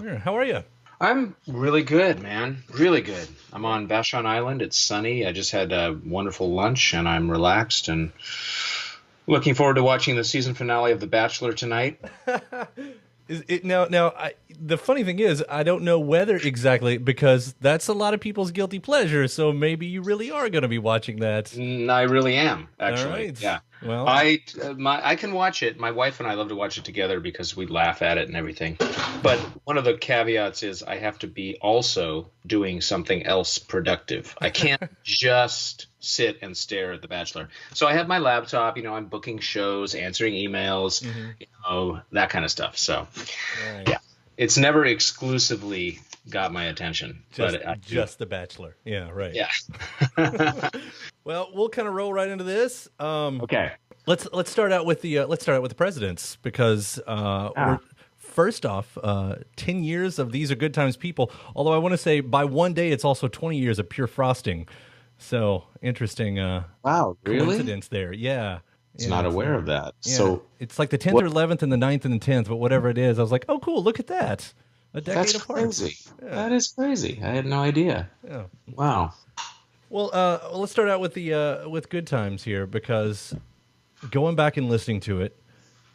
Yeah, how are you? I'm really good, man. Really good. I'm on Vashon Island. It's sunny. I just had a wonderful lunch and I'm relaxed and looking forward to watching the season finale of The Bachelor tonight. Is it now? The funny thing is, I don't know whether exactly because that's a lot of people's guilty pleasure. So maybe you really are going to be watching that. I really am, All actually. right. Yeah. Well, I can watch it. My wife and I love to watch it together because we laugh at it and everything. But one of the caveats is I have to be also doing something else productive. I can't just sit and stare at The Bachelor. So I have my laptop, I'm booking shows, answering emails, that kind of stuff. So right. yeah, it's never exclusively got my attention, Just but I do. just the Bachelor. Yeah. Right. Yeah. Well, we'll kind of roll right into this. Okay. Let's start out with the presidents because we're first off 10 years of These Are Good Times people. Although I want to say by one day it's also 20 years of Pure Frosting. So interesting. Wow, really? Coincidence there. Yeah. Was Yeah, not it's, aware of that. yeah, So it's like the 10th what? or 11th and the 9th and the 10th, but whatever it is, I was like, oh, cool, look at that. A decade That's apart. crazy. Yeah. That is crazy. I had no idea. Yeah. Wow. Well, let's start out with the with Good Times here because going back and listening to it,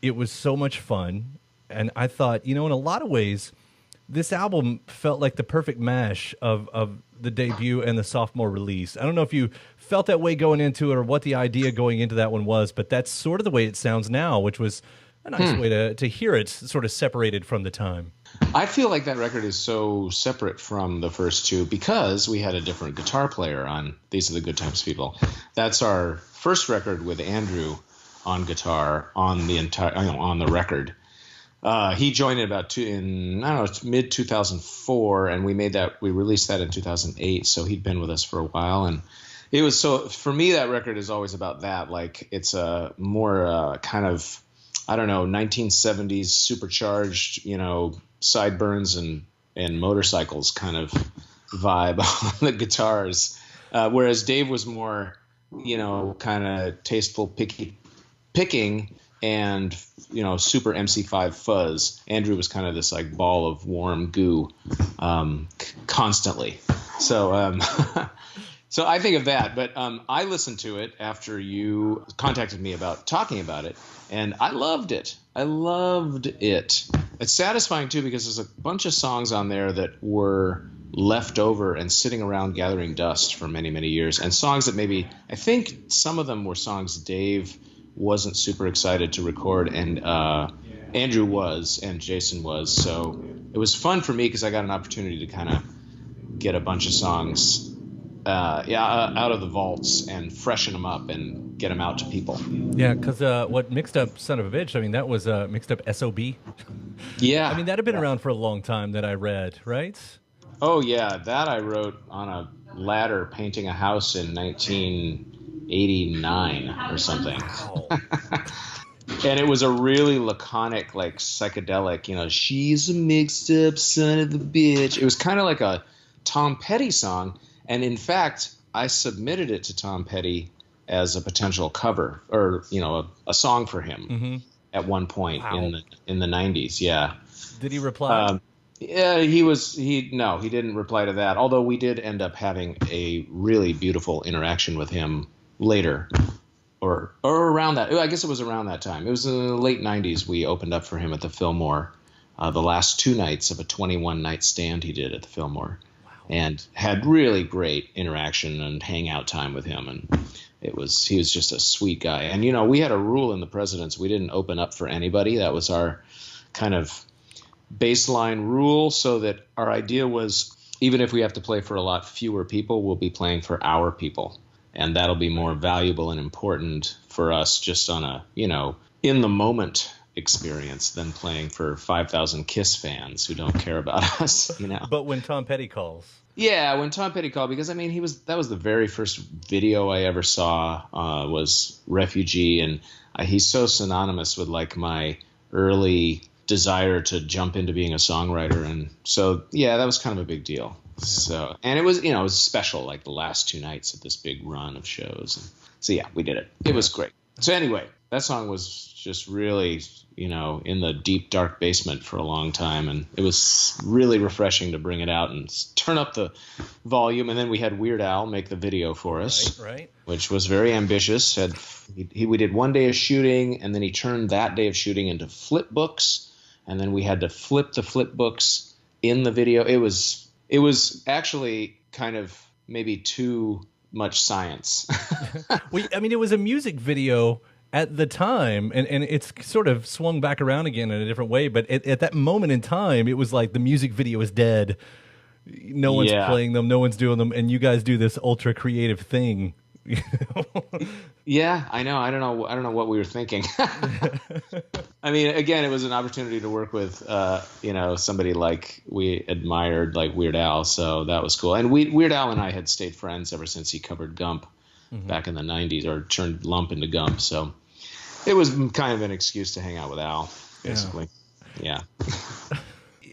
it was so much fun, and I thought, in a lot of ways, this album felt like the perfect mash of the debut and the sophomore release. I don't know if you felt that way going into it or what the idea going into that one was, but that's sort of the way it sounds now, which was a nice way to hear it sort of separated from the time. I feel like that record is so separate from the first two because we had a different guitar player on These Are the Good Times People. That's our first record with Andrew on guitar on the entire on the record. He joined in mid 2004, and we released that in 2008. So he'd been with us for a while, and it was for me that record is always about that. Like it's a more kind of 1970s supercharged, sideburns and motorcycles kind of vibe on the guitars, whereas Dave was more, kind of tasteful, picking and super MC5 fuzz. Andrew was kind of this like ball of warm goo, constantly. So so I think of that, but I listened to it after you contacted me about talking about it, and I loved it. I loved it. It's satisfying too because there's a bunch of songs on there that were left over and sitting around gathering dust for many, many years, and songs that maybe I think some of them were songs Dave wasn't super excited to record, and Andrew was, and Jason was. So it was fun for me because I got an opportunity to kind of get a bunch of songs out of the vaults and freshen them up and get them out to people. Yeah, because what Mixed Up Son of a Bitch, I mean, that was Mixed Up SOB. Yeah. I mean, that had been around for a long time that I read, right? Oh, yeah. That I wrote on a ladder painting a house in 1989 or something. Wow. And it was a really laconic, like psychedelic, she's a mixed up son of a bitch. It was kind of like a Tom Petty song. And in fact, I submitted it to Tom Petty as a potential cover or, a song for him at one point in the 90s. Yeah. Did he reply? Yeah, he didn't reply to that. Although we did end up having a really beautiful interaction with him later or around that. I guess it was around that time. It was in the late 90s. We opened up for him at the Fillmore, the last two nights of a 21-night stand he did at the Fillmore. And had really great interaction and hangout time with him, and he was just a sweet guy. And we had a rule in the Presidents: we didn't open up for anybody. That was our kind of baseline rule. So that our idea was, even if we have to play for a lot fewer people, we'll be playing for our people, and that'll be more valuable and important for us, just on a in the moment experience than playing for 5,000 Kiss fans who don't care about us, But when Tom Petty calls. Yeah, when Tom Petty called, because that was the very first video I ever saw, was Refugee, and he's so synonymous with like my early desire to jump into being a songwriter, and so yeah, that was kind of a big deal. Yeah. So, and it was it was special, like the last two nights of this big run of shows. And so yeah, we did it. It was great. So anyway, that song was just really, in the deep, dark basement for a long time. And it was really refreshing to bring it out and turn up the volume. And then we had Weird Al make the video for us, right. Which was very ambitious. We did one day of shooting, and then he turned that day of shooting into flip books. And then we had to flip the flip books in the video. It was actually kind of maybe too much science. It was a music video at the time, and it's sort of swung back around again in a different way. But at that moment in time, it was like the music video is dead. No one's playing them, no one's doing them, and you guys do this ultra creative thing. Yeah, I know. I don't know what we were thinking. I mean, again, it was an opportunity to work with, somebody like we admired, like Weird Al. So that was cool. And Weird Al and I had stayed friends ever since he covered Gump back in the 90s, or turned Lump into Gump. So it was kind of an excuse to hang out with Al, basically. Yeah.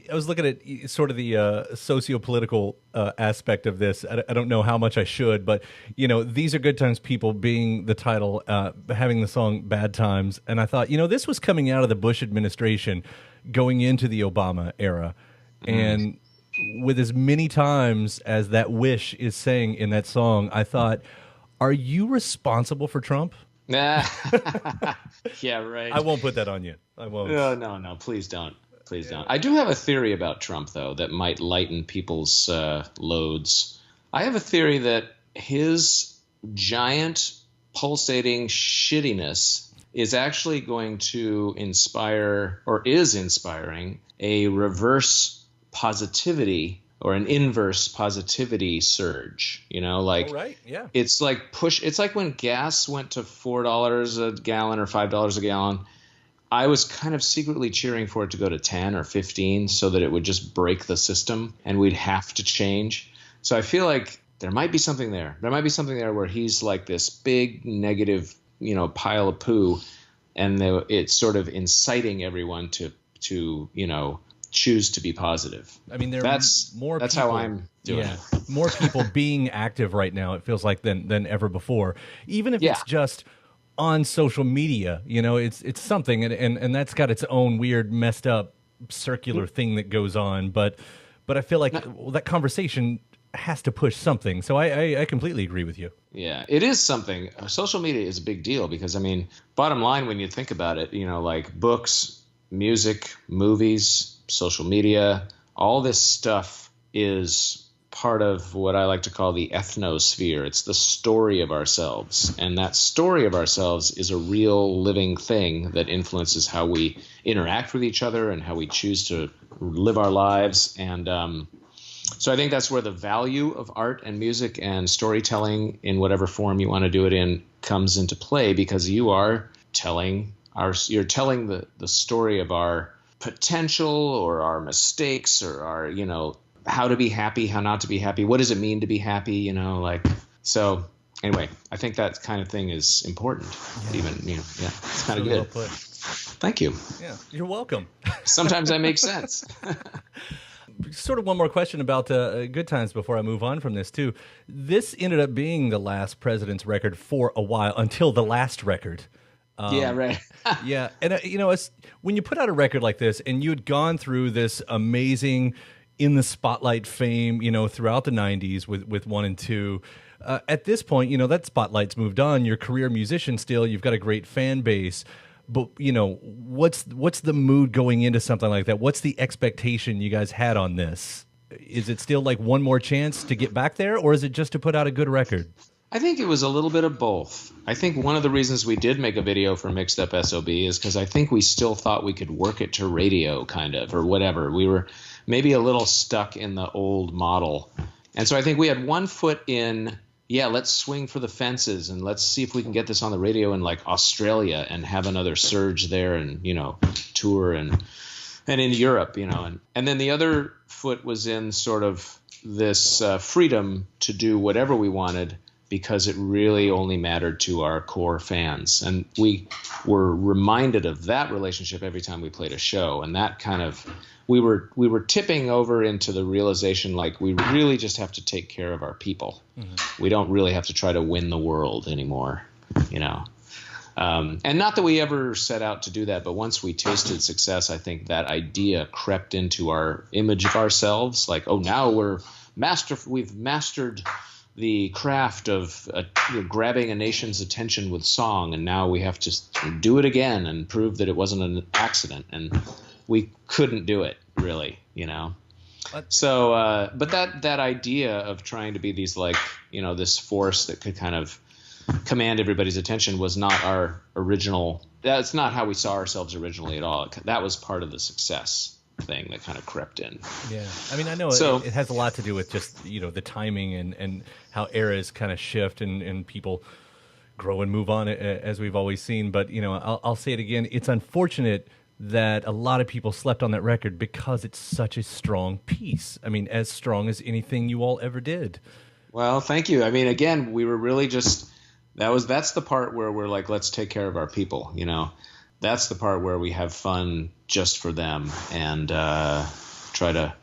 I was looking at sort of the socio-political aspect of this. I don't know how much I should, but, These Are Good Times People being the title, having the song Bad Times. And I thought, this was coming out of the Bush administration going into the Obama era. And with as many times as that wish is saying in that song, I thought, are you responsible for Trump? Yeah, right. I won't put that on you. I won't. No, please don't. Please don't. I do have a theory about Trump, though, that might lighten people's loads. I have a theory that his giant pulsating shittiness is actually going to inspire, or is inspiring, a reverse positivity or an inverse positivity surge. Right, yeah. It's like when gas went to $4 a gallon or $5 a gallon. I was kind of secretly cheering for it to go to 10 or 15 so that it would just break the system and we'd have to change. So I feel like there might be something there. There might be something there where he's like this big negative, pile of poo, and it's sort of inciting everyone to choose to be positive. I mean, that's people, how I'm doing it. More people being active right now, it feels like, than ever before. Even if it's just on social media, it's something, and that's got its own weird, messed up, circular thing that goes on. But I feel like that conversation has to push something. So I completely agree with you. Yeah, it is something. Social media is a big deal because, I mean, bottom line, when you think about it, like books, music, movies, social media, all this stuff is part of what I like to call the ethnosphere. It's the story of ourselves. And that story of ourselves is a real living thing that influences how we interact with each other and how we choose to live our lives. And so I think that's where the value of art and music and storytelling in whatever form you want to do it in comes into play, because you are telling the story of our potential or our mistakes or our, how to be happy, how not to be happy. What does it mean to be happy? So anyway, I think that kind of thing is important. Yeah. It's kind of good. Well put. Thank you. Yeah, you're welcome. Sometimes I make sense. Sort of one more question about Good Times before I move on from this too. This ended up being the last President's record for a while, until the last record. Yeah, right. Yeah, and when you put out a record like this, and you had gone through this amazing in the spotlight fame, throughout the 90s with 1 and 2. At this point, that spotlight's moved on. You're a career musician still. You've got a great fan base. But, what's the mood going into something like that? What's the expectation you guys had on this? Is it still like one more chance to get back there, or is it just to put out a good record? I think it was a little bit of both. I think one of the reasons we did make a video for Mixed Up SOB is because I think we still thought we could work it to radio, kind of, or whatever. We were maybe a little stuck in the old model. And so I think we had one foot in, let's swing for the fences and let's see if we can get this on the radio in like Australia and have another surge there and, tour and in Europe, and then the other foot was in sort of this freedom to do whatever we wanted, because it really only mattered to our core fans. And we were reminded of that relationship every time we played a show. And that kind of, we were tipping over into the realization, like, we really just have to take care of our people. Mm-hmm. We don't really have to try to win the world anymore, And not that we ever set out to do that, but once we tasted success, I think that idea crept into our image of ourselves. Like, oh, now we've mastered the craft of grabbing a nation's attention with song, and now we have to do it again and prove that it wasn't an accident. And we couldn't do it, really, So, but that idea of trying to be these, like, this force that could kind of command everybody's attention was not our original. That's not how we saw ourselves originally at all. That was part of the success thing that kind of crept in. Yeah, I mean, I know it has a lot to do with just the timing and how eras kind of shift and people grow and move on, as we've always seen. But I'll say it again. It's unfortunate that a lot of people slept on that record because it's such a strong piece. I mean, as strong as anything you all ever did. Well, thank you. I mean, again, we were really just that's the part where we're like, let's take care of our people. That's the part where we have fun just for them and try to,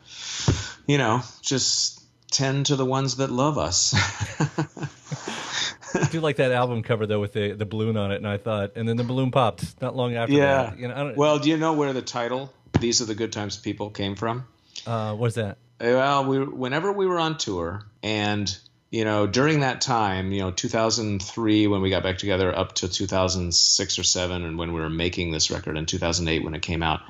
just tend to the ones that love us. I do like that album cover, though, with the balloon on it, and I thought, and then the balloon popped not long after that. Well, do you know where the title, These Are the Good Times People, came from? What's that? Well, whenever we were on tour, and during that time, 2003 when we got back together up to 2006 or 7, and when we were making this record in 2008 when it came out,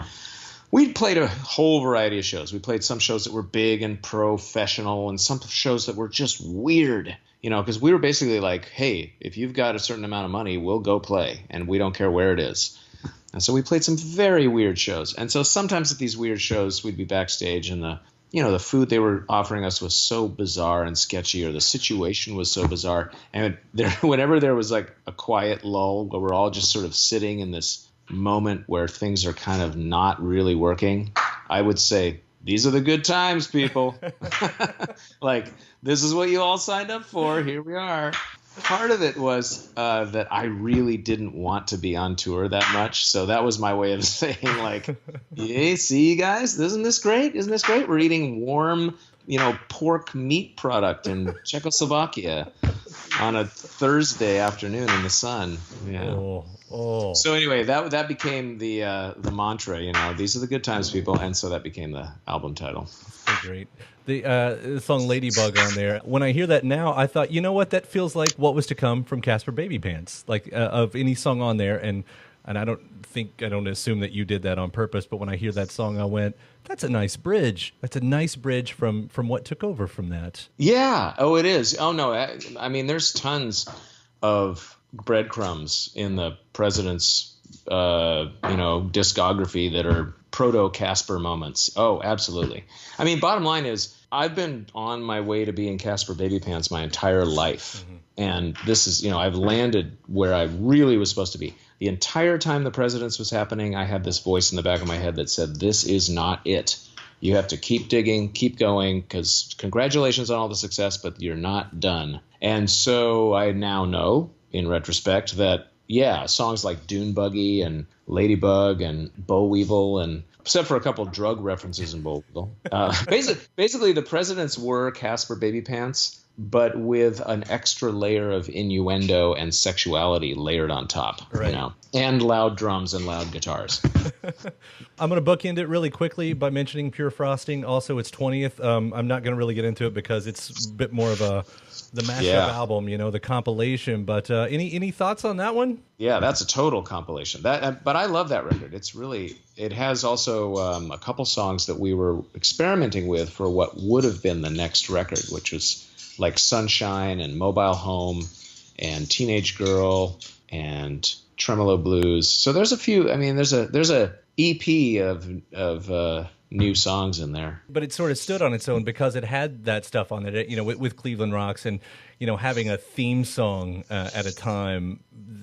we played a whole variety of shows. We played some shows that were big and professional, and some shows that were just weird, because we were basically like, hey, if you've got a certain amount of money, we'll go play, and we don't care where it is. And so we played some very weird shows. And so sometimes at these weird shows, we'd be backstage, and the food they were offering us was so bizarre and sketchy, or the situation was so bizarre. And whenever there was like a quiet lull where we're all just sort of sitting in this moment where things are kind of not really working, I would say, these are the good times, people. Like, this is what you all signed up for. Here we are. Part of it was that I really didn't want to be on tour that much. So that was my way of saying, like, hey, see you guys? Isn't this great? Isn't this great? We're eating warm, pork meat product in Czechoslovakia on a Thursday afternoon in the sun. Yeah. Oh. So anyway, that became the mantra, these are the good times, people. And so that became the album title. So great. The song Ladybug on there, when I hear that now, I thought, you know what, that feels like what was to come from Casper Baby Pants, like of any song on there. And I don't assume that you did that on purpose, but when I hear that song, I went, that's a nice bridge. That's a nice bridge from what took over from that. Yeah. Oh, it is. Oh, no. I mean, there's tons of breadcrumbs in the President's, discography that are proto-Casper moments. Oh, absolutely. I mean, bottom line is, I've been on my way to being Casper Baby Pants my entire life. Mm-hmm. And this is, I've landed where I really was supposed to be. The entire time the Presidents was happening, I had this voice in the back of my head that said, this is not it. You have to keep digging, keep going, because congratulations on all the success, but you're not done. And so I now know, in retrospect, that, yeah, songs like Dune Buggy and Ladybug and Boll Weevil, and except for a couple of drug references in Boll Weevil, basically the Presidents were Casper Baby Pants, but with an extra layer of innuendo and sexuality layered on top, right. And loud drums and loud guitars. I'm going to bookend it really quickly by mentioning Pure Frosting. Also, it's 20th. I'm not going to really get into it because it's a bit more of the mashup album, the compilation. But any thoughts on that one? Yeah, that's a total compilation. But I love that record. It has also a couple songs that we were experimenting with for what would have been the next record, which was like Sunshine and Mobile Home and Teenage Girl and Tremolo Blues. So there's a few. I mean, there's a EP of new songs in there. But it sort of stood on its own because it had that stuff on it, with Cleveland Rocks, and having a theme song at a time,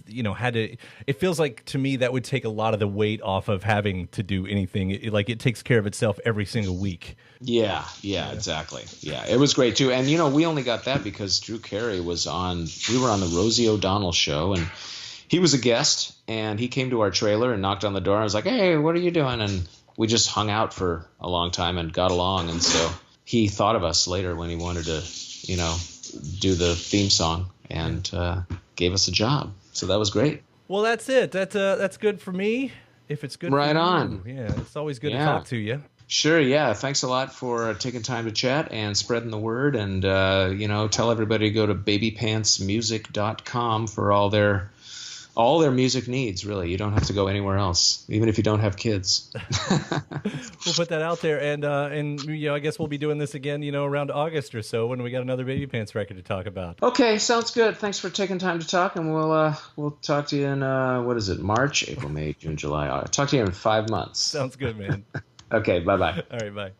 it feels like to me that would take a lot of the weight off of having to do anything. It takes care of itself every single week. Yeah, exactly. Yeah, it was great too. And we only got that because Drew Carey we were on the Rosie O'Donnell show, and he was a guest, and he came to our trailer and knocked on the door. I was like, hey, what are you doing? And we just hung out for a long time and got along. And so he thought of us later when he wanted to, do the theme song, and gave us a job. So that was great. Well, that's it. That's good for me. If it's good Right for on. you, yeah, it's always good to Yeah. talk to you. Sure, yeah. Thanks a lot for taking time to chat and spreading the word. And, tell everybody to go to babypantsmusic.com for all their music needs, really. You don't have to go anywhere else, even if you don't have kids. We'll put that out there, and I guess we'll be doing this again, around August or so when we got another Baby Pants record to talk about. Okay, sounds good. Thanks for taking time to talk, and we'll talk to you in what is it? March, April, May, June, July. I'll talk to you in 5 months. Sounds good, man. Okay, bye-bye. All right, bye.